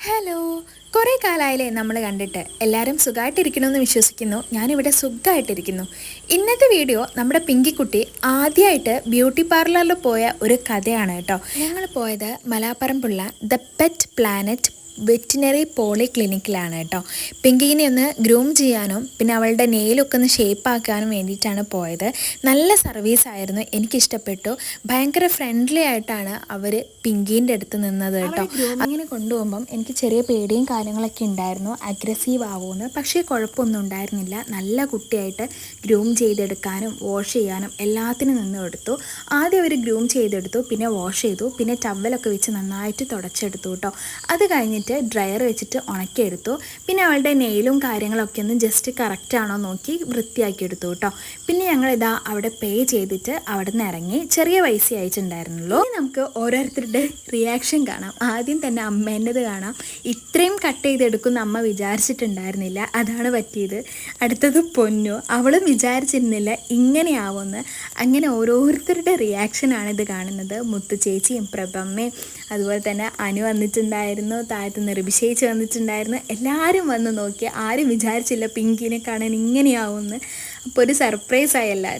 Hello, കുറേ കാലമായില്ലേ നമ്മൾ കണ്ടിട്ട്. എല്ലാവരും സുഖമായിട്ടിരിക്കണമെന്ന് വിശ്വസിക്കുന്നു. ഞാനിവിടെ സുഖമായിട്ടിരിക്കുന്നു. ഇന്നത്തെ വീഡിയോ നമ്മുടെ പിങ്കിക്കുട്ടി ആദ്യമായിട്ട് ബ്യൂട്ടി പാർലറിൽ പോയ ഒരു കഥയാണ് കേട്ടോ. ഞങ്ങൾ പോയത് മലാപ്പറമ്പുള്ള the pet planet veterinary poly ക്ലിനിക്കിലാണ് കേട്ടോ. പിങ്കിനെ ഒന്ന് ഗ്രൂം ചെയ്യാനും പിന്നെ അവളുടെ നെയിലൊക്കെ ഒന്ന് ഷേപ്പ് ആക്കാനും വേണ്ടിയിട്ടാണ് പോയത്. നല്ല സർവീസായിരുന്നു, എനിക്കിഷ്ടപ്പെട്ടു. ഭയങ്കര ഫ്രണ്ട്ലി ആയിട്ടാണ് അവർ പിങ്കീൻ്റെ അടുത്ത് നിന്നത് കേട്ടോ. അങ്ങനെ കൊണ്ടുപോകുമ്പം എനിക്ക് ചെറിയ പേടിയും കാര്യങ്ങളൊക്കെ ഉണ്ടായിരുന്നു, അഗ്രസീവ് ആവുമെന്ന്. പക്ഷേ കുഴപ്പമൊന്നും ഉണ്ടായിരുന്നില്ല. നല്ല കുട്ടിയായിട്ട് ഗ്രൂം ചെയ്തെടുക്കാനും വാഷ് ചെയ്യാനും എല്ലാത്തിനും നിന്ന് എടുത്തു. ആദ്യം അവർ ഗ്രൂം ചെയ്തെടുത്തു, പിന്നെ വാഷ് ചെയ്തു, പിന്നെ ടവലൊക്കെ വെച്ച് നന്നായിട്ട് തുടച്ചെടുത്തു കേട്ടോ. അത് കഴിഞ്ഞിട്ട് ഡ്രയർ വെച്ചിട്ട് ഉണക്കിയെടുത്തു. പിന്നെ അവളുടെ നെയിലും കാര്യങ്ങളൊക്കെ ഒന്ന് ജസ്റ്റ് കറക്റ്റാണോ നോക്കി വൃത്തിയാക്കി എടുത്തു കേട്ടോ. പിന്നെ ഞങ്ങളിതാ അവിടെ പേ ചെയ്തിട്ട് അവിടെ നിന്ന് ഇറങ്ങി. ചെറിയ പൈസ അയച്ചിട്ടുണ്ടായിരുന്നുള്ളൂ. ഇനി നമുക്ക് ഓരോരുത്തരുടെ റിയാക്ഷൻ കാണാം. ആദ്യം തന്നെ അമ്മേൻ്റെത് കാണാം. ഇത്രയും കട്ട് ചെയ്തെടുക്കുമെന്ന് അമ്മ വിചാരിച്ചിട്ടുണ്ടായിരുന്നില്ല, അതാണ് പറ്റിയത്. അടുത്തത് പൊന്നു, അവളും വിചാരിച്ചിരുന്നില്ല ഇങ്ങനെയാവുമെന്ന്. അങ്ങനെ ഓരോരുത്തരുടെ റിയാക്ഷനാണ് ഇത് കാണുന്നത്. മുത്തു ചേച്ചിയും പ്രഭമ്മയും അതുപോലെ തന്നെ അനു വന്നിട്ടുണ്ടായിരുന്നു, താഴത്ത് നിർഭിഷയിച്ച് വന്നിട്ടുണ്ടായിരുന്നു. എല്ലാവരും വന്ന് നോക്കി. ആരും വിചാരിച്ചില്ല പിങ്കിനെ കാണാൻ ഇങ്ങനെയാവുമെന്ന്. അപ്പോൾ ഒരു സർപ്രൈസായി എല്ലാവരും.